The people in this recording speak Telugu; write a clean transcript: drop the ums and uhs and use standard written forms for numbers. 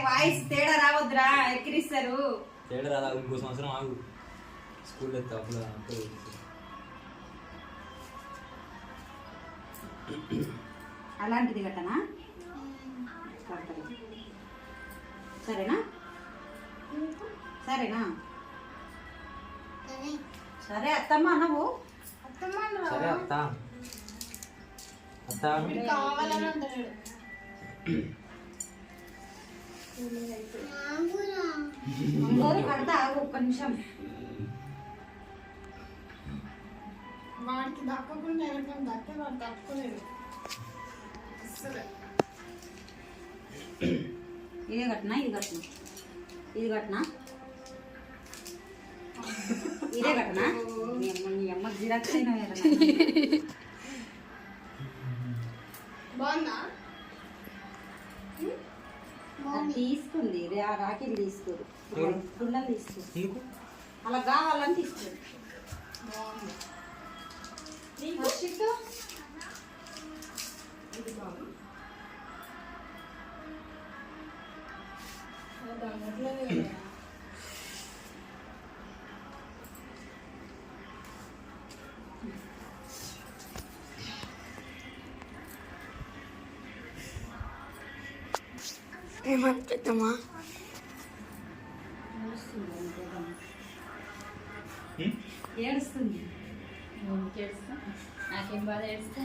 వాయిస్ తేడా రావద్దురా, ఎక్కిరిస్తారు. తేడా రాదా? ఇంకో సంవత్సరం ఆగు, స్కూల్లో అప్పుడు అలాంటిది కట్టనా? సరేనా? సరేనా? సరే అత్తమ్మ నువ్వు సరే అత్త అత్త కడతా ఒక్క నిమిషం. వాడికి దక్కకుండా ఎవరికైనా దక్కే వాడు తక్కువలేదు. ఇదే కట్టినా, ఇది కట్టినా, ఇది కట్టినా, ఇదే కట్టినా. మీ అమ్మ జిరాక్స్ అయినా బాగుందా? తీసుకుంది రాఖీలు తీసుకోరు, గుళ్ళని తీసుకోరు. అలా కావాలని తీసుకోరు. ఏమనుకుంటామా? ఏడుస్తుంది. నాకేం బాధ ఏడుస్తా.